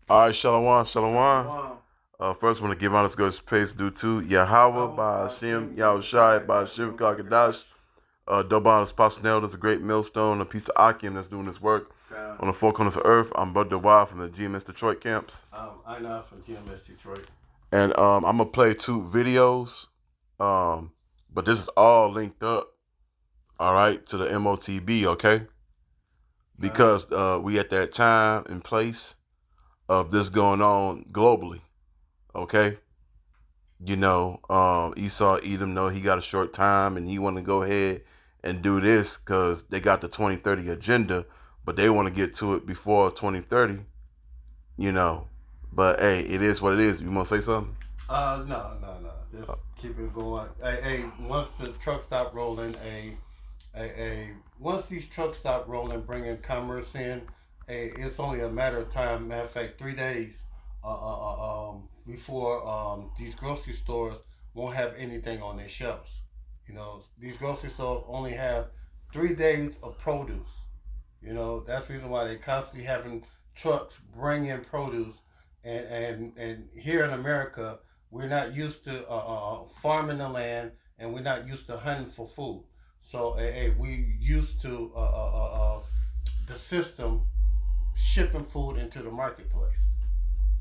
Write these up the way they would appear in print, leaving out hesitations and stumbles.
All right, Shalom, Shalom. Wow. First, want to give honest good praise due to Yahweh by Hashem, Yahushai by Hashem Kakadash. Doban Pasnell is a great millstone, a piece of Akim that's doing this work on the four corners of earth. I'm Bud DeWild from the GMS Detroit camps. I know from GMS Detroit. And I'm going to play two videos, but this is all linked up, all right, to the MOTB, okay? Because we at that time and place of this going on globally, okay? You know, Esau Edom know he got a short time and he want to go ahead and do this because they got the 2030 agenda, but they want to get to it before 2030, you know. But hey, it is what it is. You want to say something? No. Just keep it going. Once the trucks stop rolling, once these trucks stop rolling, bringing commerce in, it's only a matter of time. Matter of fact, 3 days, before these grocery stores won't have anything on their shelves. You know, these grocery stores only have 3 days of produce. You know, that's the reason why they constantly having trucks bring in produce. And here in America, we're not used to farming the land, and we're not used to hunting for food. So we used to the system shipping food into the marketplace.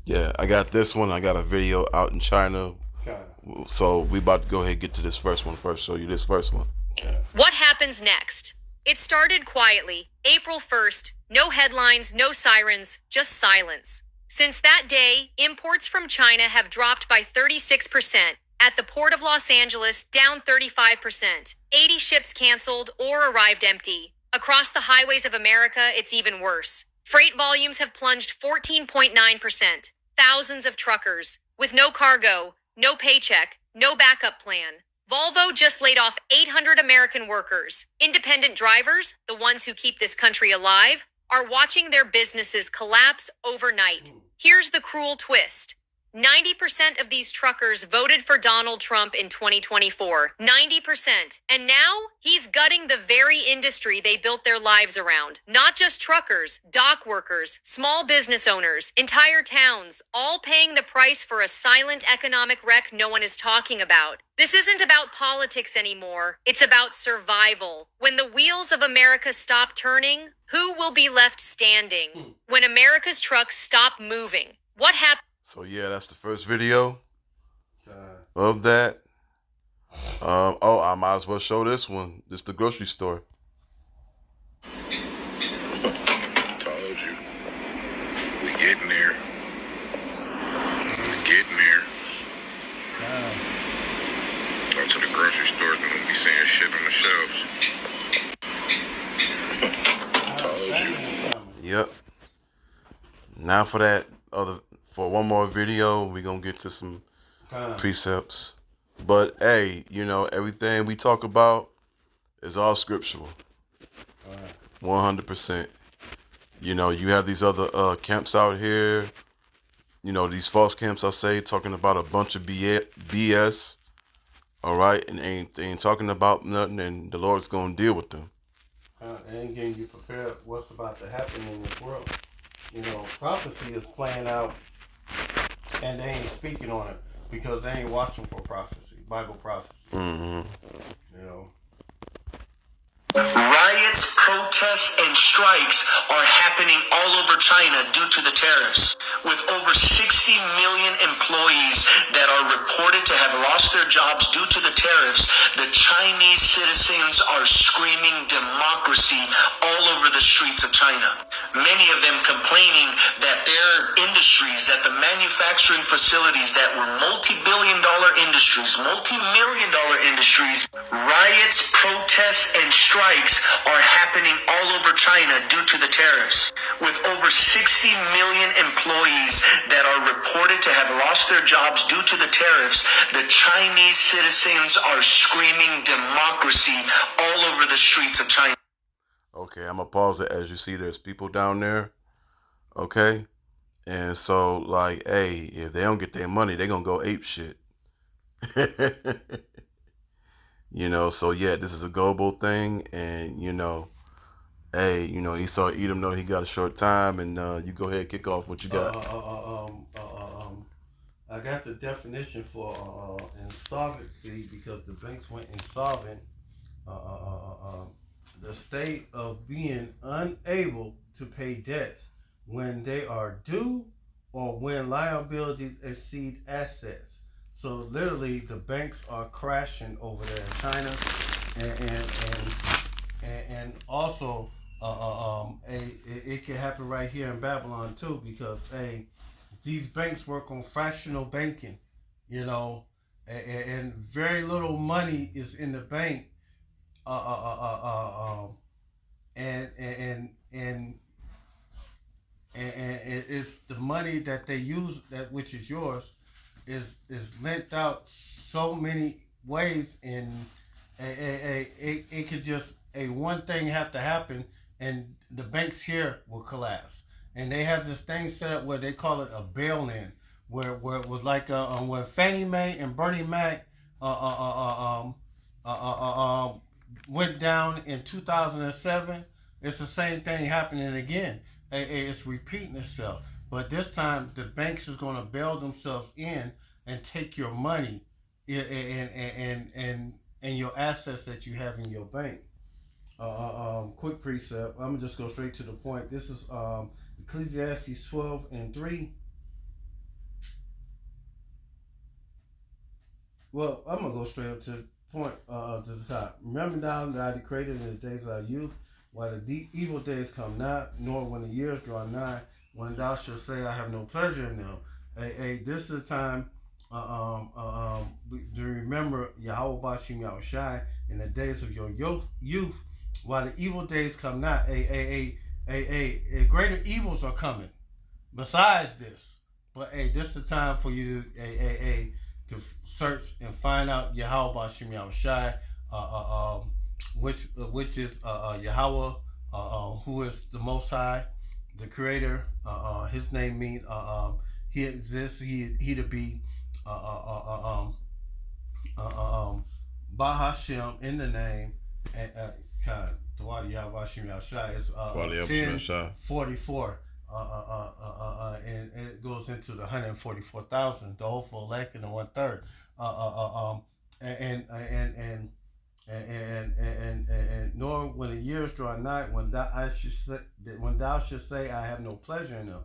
Yeah, I got this one. I got a video out in China. Okay. So we about to go ahead and get to this first one first. Show you this first one. Okay. What happens next? It started quietly. April 1st, no headlines, no sirens, just silence. Since that day, imports from China have dropped by 36%. At the Port of Los Angeles, down 35%. 80 ships canceled or arrived empty. Across the highways of America, it's even worse. Freight volumes have plunged 14.9%. Thousands of truckers, with no cargo, no paycheck, no backup plan. Volvo just laid off 800 American workers. Independent drivers, the ones who keep this country alive, are watching their businesses collapse overnight. Here's the cruel twist. 90% of these truckers voted for Donald Trump in 2024. 90%. And now, he's gutting the very industry they built their lives around. Not just truckers, dock workers, small business owners, entire towns, all paying the price for a silent economic wreck no one is talking about. This isn't about politics anymore. It's about survival. When the wheels of America stop turning, who will be left standing? When America's trucks stop moving, what happens? So yeah, that's the first video of that. I might as well show this one. This is the grocery store. Told you. We getting there. We getting there. Go to the grocery stores and we'll be seeing shit on the shelves. Told you. Yep. Now for one more video, we're going to get to some precepts. But, hey, you know, everything we talk about is all scriptural. 100%. You know, you have these other camps out here, you know, these false camps, I say, talking about a bunch of BS, all right? And they ain't talking about nothing, and the Lord's going to deal with them. And getting you prepared what's about to happen in this world. You know, prophecy is playing out, and they ain't speaking on it because they ain't watching for prophecy, Bible prophecy. Mm-hmm. You know. Riots, protests, and strikes are happening all over China due to the tariffs. With over 60 million employees that are reported to have lost their jobs due to the tariffs, the Chinese citizens are screaming democracy all over the streets of China. Many of them complaining that their industries, that the manufacturing facilities that were multi-million dollar industries, riots, protests, and strikes are happening all over China due to the tariffs. With over 60 million employees that are reported to have lost their jobs due to the tariffs, the Chinese citizens are screaming democracy all over the streets of China. Okay, I'm going to pause it. As you see, there's people down there, okay? And so, like, hey, if they don't get their money, they're going to go ape shit. You know, so yeah, this is a global thing, and, you know, Hey, Esau Edom know he got a short time, and you go ahead, kick off what you got. I got the definition for insolvency because the banks went insolvent. The state of being unable to pay debts when they are due or when liabilities exceed assets. So literally, the banks are crashing over there in China, and also it can happen right here in Babylon too because these banks work on fractional banking, you know, and very little money is in the bank, uh, uh, uh, uh, um, and and and and it's the money that they use that which is yours is lent out so many ways, and it could just a one thing have to happen and the banks here will collapse, and they have this thing set up where they call it a bail-in, where it was like when Fannie Mae and Bernie Mac uh, uh, uh, um, went down in 2007. It's the same thing happening again. It's repeating itself. But this time, the banks is going to bail themselves in and take your money and your assets that you have in your bank. Quick precept. I'm gonna just go straight to the point. This is Ecclesiastes 12:3. Well, I'm gonna go straight up to the point, to the top. Remember now that I created in the days of our youth, while the evil days come not, nor when the years draw nigh, when thou shalt say, I have no pleasure in them. This is the time to remember Yahweh Bashim Yahushai in the days of your youth, while the evil days come not. Greater evils are coming besides this. But this is the time for you to search and find out Yahweh Bashim Yahushai, which is Yahweh, who is the Most High, the Creator. His name means He exists. He to be Bahashem in the name, and Tawadi Yahweh Bashim Yahushai is 1044. And it goes into the 144,000, the hopeful elect, and the 1/3. And nor when the years draw nigh, when thou should say, I have no pleasure in them.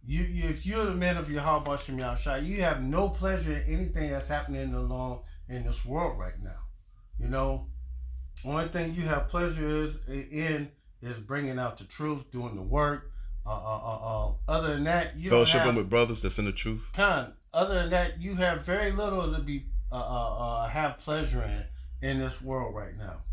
If you're the man of Yahweh Bashim Yahushai, you have no pleasure in anything that's happening along in this world right now. Only thing you have pleasure is bringing out the truth, doing the work. Other than that, you fellowshipping with brothers that's in the truth. Other than that, you have very little to be have pleasure in this world right now.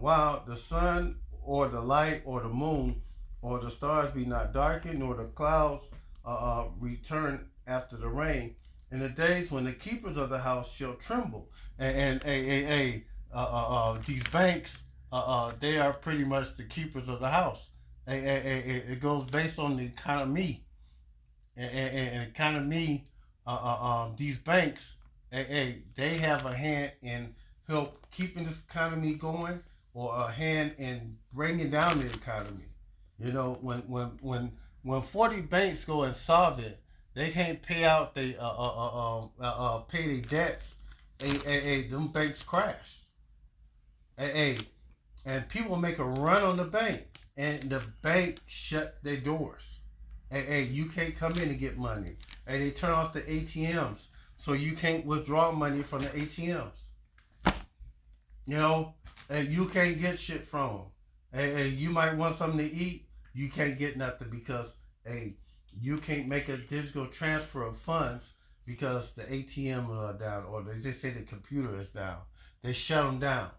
While the sun or the light or the moon or the stars be not darkened, nor the clouds return after the rain, in the days when the keepers of the house shall tremble, and these banks, they are pretty much the keepers of the house. It goes based on the economy, and economy. These banks, they have a hand in help keeping this economy going, or a hand in bringing down the economy. When 40 banks go insolvent, they can't pay out pay their debts. Them banks crash. And people make a run on the bank, and the bank shut their doors. You can't come in and get money. They turn off the ATMs, so you can't withdraw money from the ATMs. You can't get shit from them. You might want something to eat, you can't get nothing because you can't make a digital transfer of funds because the ATM are down, or they just say the computer is down. They shut them down.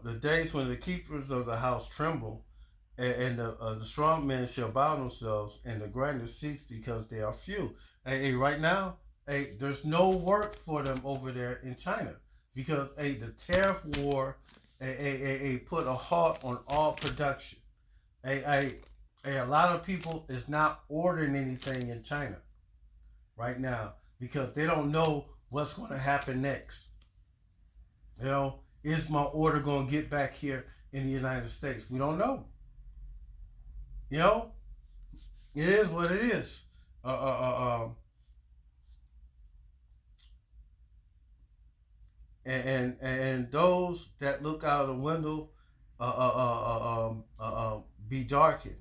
The days when the keepers of the house tremble, and the strong men shall bow themselves, and the grinders cease because they are few. Right now, there's no work for them over there in China because the tariff war put a halt on all production. A lot of people is not ordering anything in China right now. because they don't know what's going to happen next. You know, is my order going to get back here in the United States? We don't know. You know, it is what it is. And those that look out the window be darkened,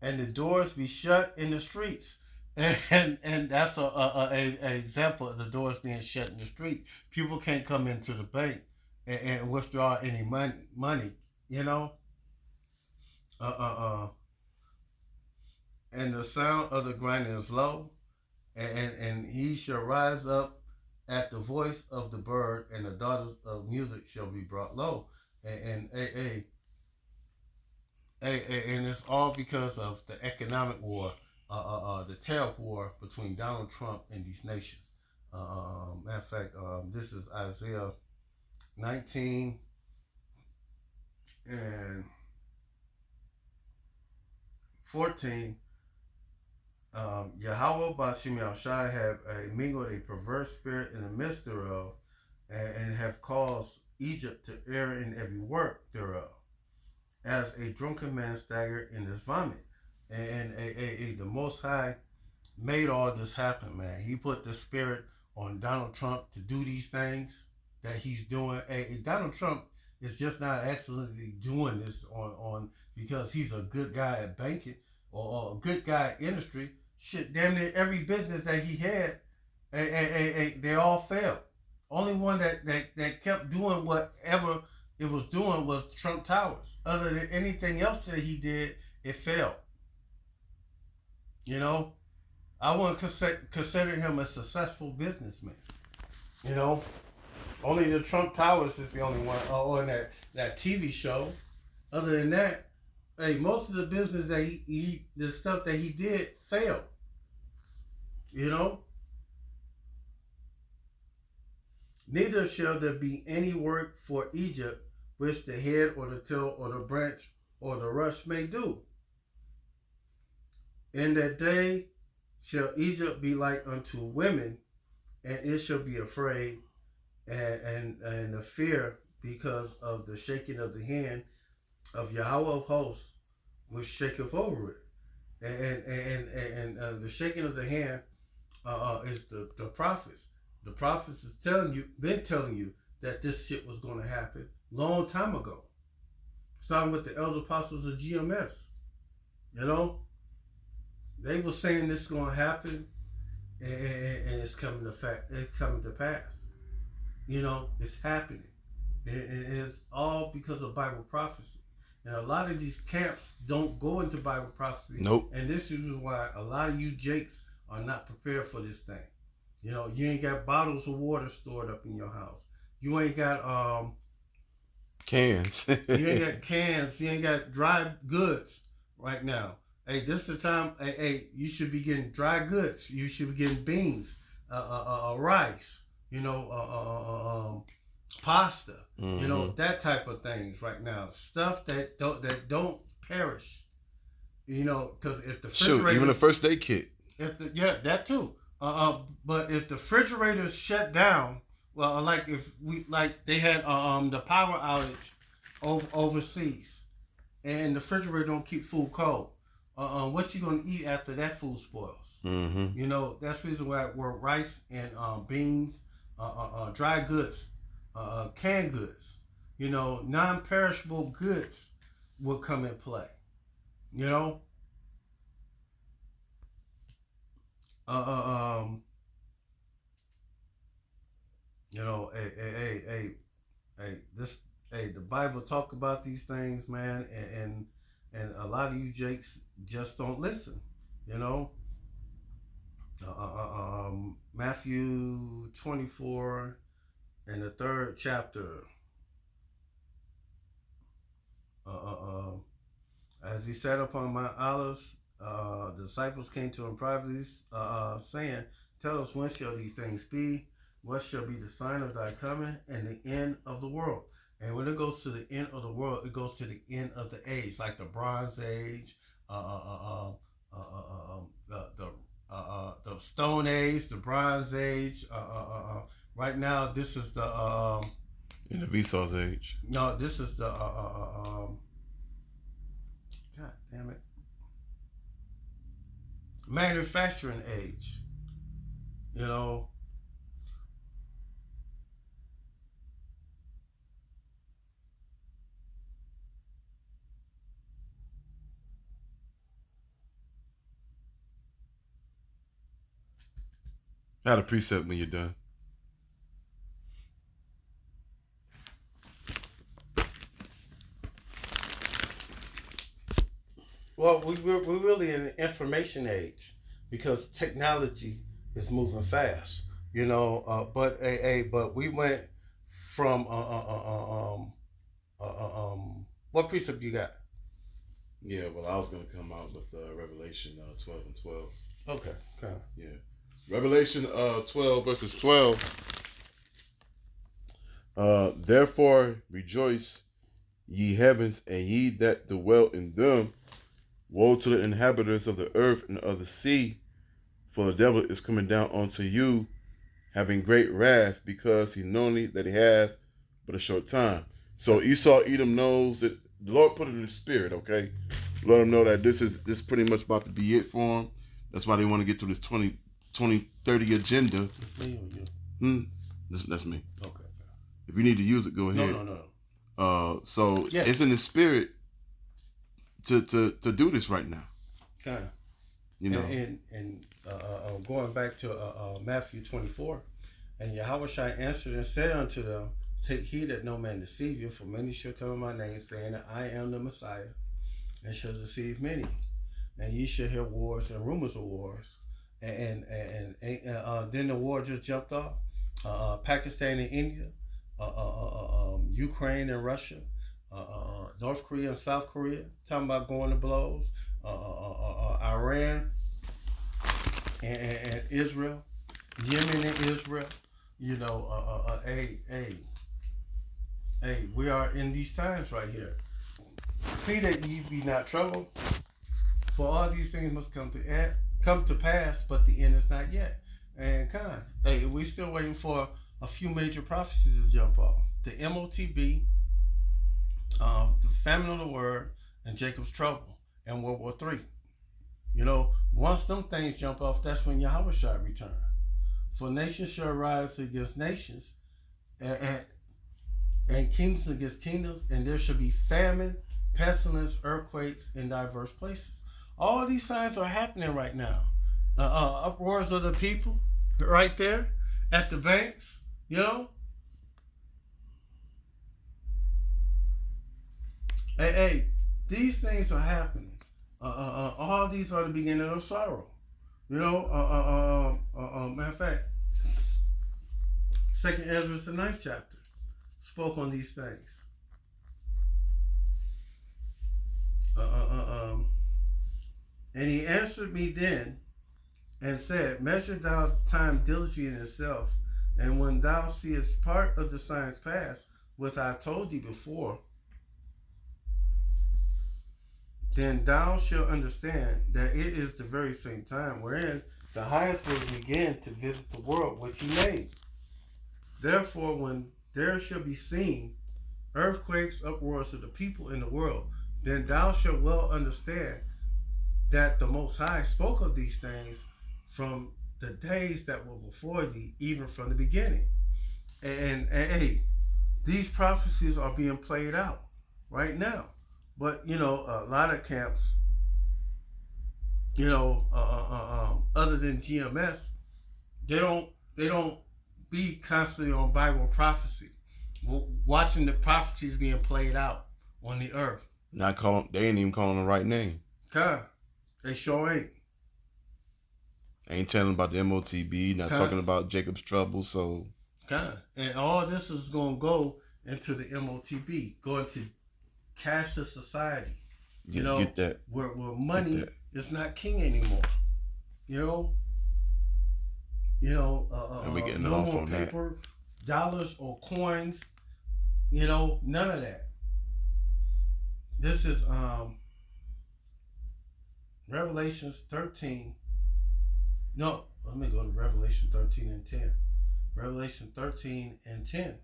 and the doors be shut in the streets. And that's a example of the doors being shut in the street. People can't come into the bank and withdraw any money, you know. Uh, uh, uh, and the sound of the grinding is low, and he shall rise up at the voice of the bird, and the daughters of music shall be brought low. And it's all because of the economic war, the tariff war between Donald Trump and these nations. Matter of fact, this is Isaiah 19 and 14. Yahweh Bashim Yahushai have mingled a perverse spirit in the midst thereof, and have caused Egypt to err in every work thereof, as a drunken man staggered in his vomit. And the Most High made all this happen, man. He put the spirit on Donald Trump to do these things that he's doing. Donald Trump is just not excellently doing this on because he's a good guy at banking or a good guy at industry. Shit, damn near every business that he had, they all failed. Only one that kept doing whatever it was doing was Trump Towers. Other than anything else that he did, it failed. You know, I wouldn't consider him a successful businessman. You know, only the Trump Towers is the only one on that TV show. Other than that, hey, most of the business that the stuff that he did failed. You know, neither shall there be any work for Egypt which the head or the tail or the branch or the rush may do. In that day shall Egypt be like unto women, and it shall be afraid and the fear because of the shaking of the hand of Yahweh of hosts, which shaketh over it. And the shaking of the hand is the prophets. The prophets is been telling you that this shit was going to happen long time ago. Starting with the elder apostles of GMS. You know, they were saying this is going to happen, and it's coming to fact. It's coming to pass. You know, it's happening. It's all because of Bible prophecy. And a lot of these camps don't go into Bible prophecy. Nope. And this is why a lot of you jakes are not prepared for this thing. You know, you ain't got bottles of water stored up in your house. You ain't got cans. You ain't got cans. You ain't got dry goods right now. Hey, this is the time. Hey, you should be getting dry goods. You should be getting beans, rice. You know, pasta. Mm-hmm. You know, that type of things right now. Stuff that don't perish. You know, because if the refrigerator, even the first aid kit. That too. But if the refrigerators shut down, well, like if they had the power outage overseas, and the refrigerator don't keep food cold, what you gonna eat after that food spoils? Mm-hmm. You know, that's the reason why rice and beans, dry goods, canned goods, you know, non-perishable goods will come in play. You know. You know, the Bible talk about these things, man, and a lot of you jakes just don't listen, you know. Matthew 24 in the 3rd chapter. As he sat upon Mount Olives, the disciples came to him privately, saying, "Tell us, when shall these things be? What shall be the sign of thy coming and the end of the world?" And when it goes to the end of the world, it goes to the end of the age, like the Bronze Age, the the Stone Age, the Bronze Age. Right now, this is the In the Vsauce age. no, this is the God damn it, manufacturing age. You know, Add a preset when you're done. well, we're really in the information age because technology is moving fast. You know, but we went from what precept you got? Yeah, well, I was going to come out with Revelation 12 and 12. Okay, okay. Yeah. Revelation 12 verses 12. Therefore rejoice, ye heavens, and ye that dwell in them. Woe to the inhabitants of the earth and of the sea, for the devil is coming down unto you, having great wrath, because he knoweth that he hath but a short time. So Esau Edom knows that the Lord put it in his spirit, okay? Let them know that this is pretty much about to be it for them. That's why they want to get to this 2030 agenda. It's me or you? That's me. Okay. If you need to use it, go ahead. No. So Yeah. it's in the spirit to do this right now. Okay. You know. And going back to Matthew 24, and Yahushua answered and said unto them, take heed that no man deceive you, for many shall come in my name, saying that I am the Messiah, and shall deceive many. And ye shall hear wars and rumors of wars. And then the war just jumped off. Pakistan and India, Ukraine and Russia, North Korea and South Korea, talking about going to blows. Iran and Israel, Yemen and Israel. You know, hey, we are in these times right here. See that ye be not troubled, for all these things must come to pass, but the end is not yet. And hey, we still waiting for a few major prophecies to jump off. The motb, the famine of the word, and Jacob's trouble, and World War III. You know, once them things jump off, that's when Yahweh shall return. For nations shall rise against nations, and kingdoms against kingdoms, and there shall be famine, pestilence, earthquakes in diverse places. All these signs are happening right now. Uproars of the people, right there at the banks. You know. Hey, these things are happening. All these are the beginning of sorrow. You know. Matter of fact, 2nd Ezra, the 9th chapter, spoke on these things. And he answered me then and said, measure thou time diligently in itself, and when thou seest part of the signs pass, which I told thee before, then thou shalt understand that it is the very same time wherein the highest will begin to visit the world which he made. Therefore, when there shall be seen earthquakes, uproars of the people in the world, then thou shalt well understand that the Most High spoke of these things from the days that were before thee, even from the beginning. And hey, these prophecies are being played out right now. But you know, a lot of camps, you know, other than GMS, they don't be constantly on Bible prophecy, watching the prophecies being played out on the earth. They ain't even calling the right name. God, they sure ain't. Ain't telling about the MOTB, not talking about Jacob's trouble, so. God, and all this is going to go into the MOTB, going to cashless society. You know, get that. Where money is not king anymore. You know, and we getting no off more on paper, dollars or coins. You know, none of that. This is Revelations 13, No, let me go to Revelation 13 and 10. Revelation 13 and 10.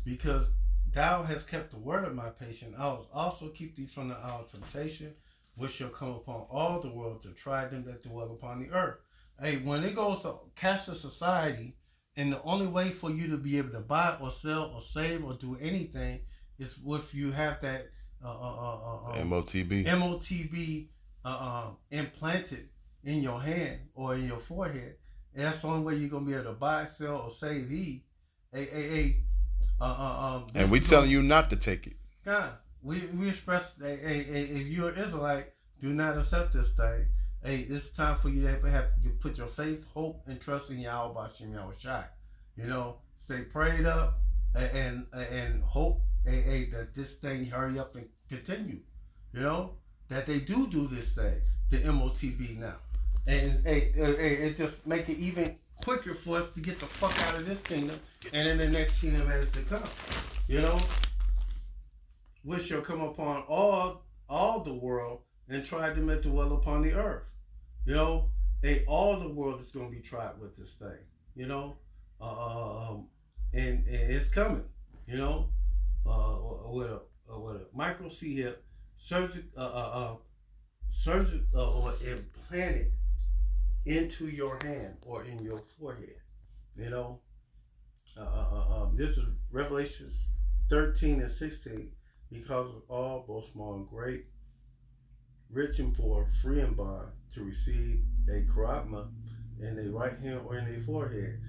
Because thou hast kept the word of my patience, I will also keep thee from the hour of temptation, which shall come upon all the world to try them that dwell upon the earth. Hey, when it goes to cashless society, and the only way for you to be able to buy or sell or save or do anything is if you have that MOTB. MOTB implanted in your hand or in your forehead. And that's the only way you're gonna be able to buy, sell, or save. And we telling you not to take it. God, we express if you're an Israelite, do not accept this thing. Hey, it's time for you to have you put your faith, hope, and trust in Yahweh Bashim Yahushai. You know, stay prayed up and hope that this thing hurry up and continue. You know, that they do this thing, the MOTB now. And it just make it even quicker for us to get the fuck out of this kingdom and in the next kingdom as to come. You know, which shall come upon all the world and try them that dwell upon the earth. You know, all the world is going to be tried with this thing. You know, and it's coming. You know, with a micro C hip, surgical or implanted into your hand or in your forehead. You know, this is Revelations 13 and 16. He causes all, both small and great, rich and poor, free and bond, to receive a charagma in their right hand or in their forehead.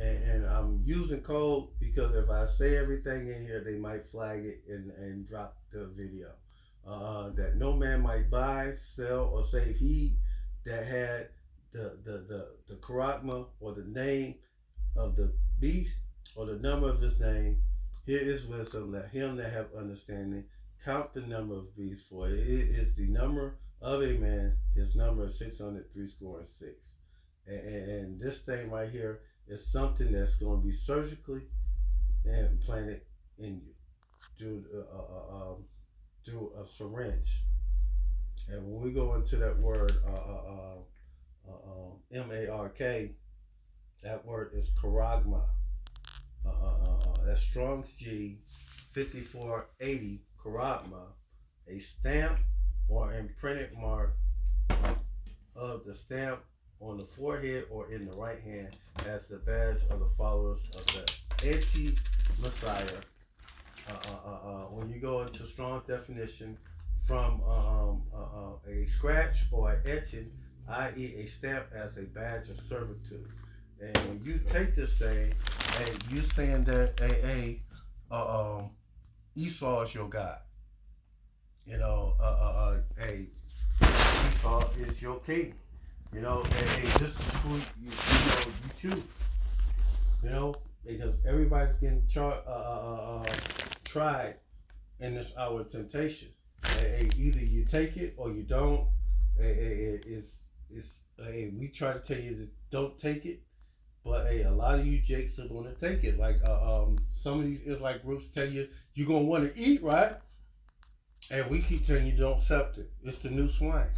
And I'm using code because if I say everything in here, they might flag it and drop the video. That no man might buy, sell, or save he that had the charagma or the name of the beast or the number of his name. Here is wisdom, let him that have understanding count the number of beasts, for it is the number of a man. His number is 636. And this thing right here is something that's going to be surgically implanted in you through a syringe. And when we go into that word MARK, that word is charagma. That's Strong's G 5480, charagma, a stamp or imprinted mark of the stamp on the forehead or in the right hand as the badge of the followers of the anti-Messiah. When you go into strong definition from a scratch or an etching, i.e. a stamp as a badge of servitude. And when you take this thing, you saying that Esau is your God. You know, Esau is your king. You know, this is who you choose. You know, because everybody's getting tried in this hour of temptation. Either you take it or you don't. We try to tell you to don't take it, but a lot of you jakes are going to take it. Like some of these Israelite groups tell you you're going to want to eat, right? And we keep telling you don't accept it. It's the new swine.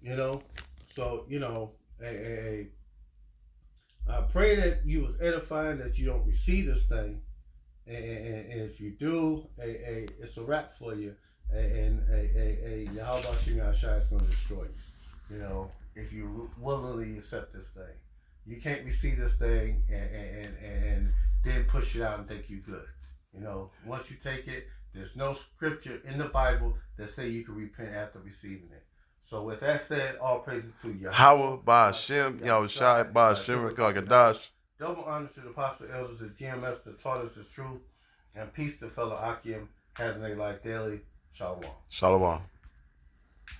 You know, so you know, I pray that you was edifying, that you don't receive this thing, and if you do, it's a wrap for you. And Yahweh Bashim Yahushai is going to destroy you. You know, if you willingly accept this thing, you can't receive this thing and then push it out and think you good. You know, once you take it, there's no scripture in the Bible that say you can repent after receiving it. So with that said, all praises to Yahweh Bashim Yahushai Bashim Rakagadash. Double honors to the apostle elders of GMS that taught us the truth, and peace to fellow Akim has in their life daily. Shalom. Shalom.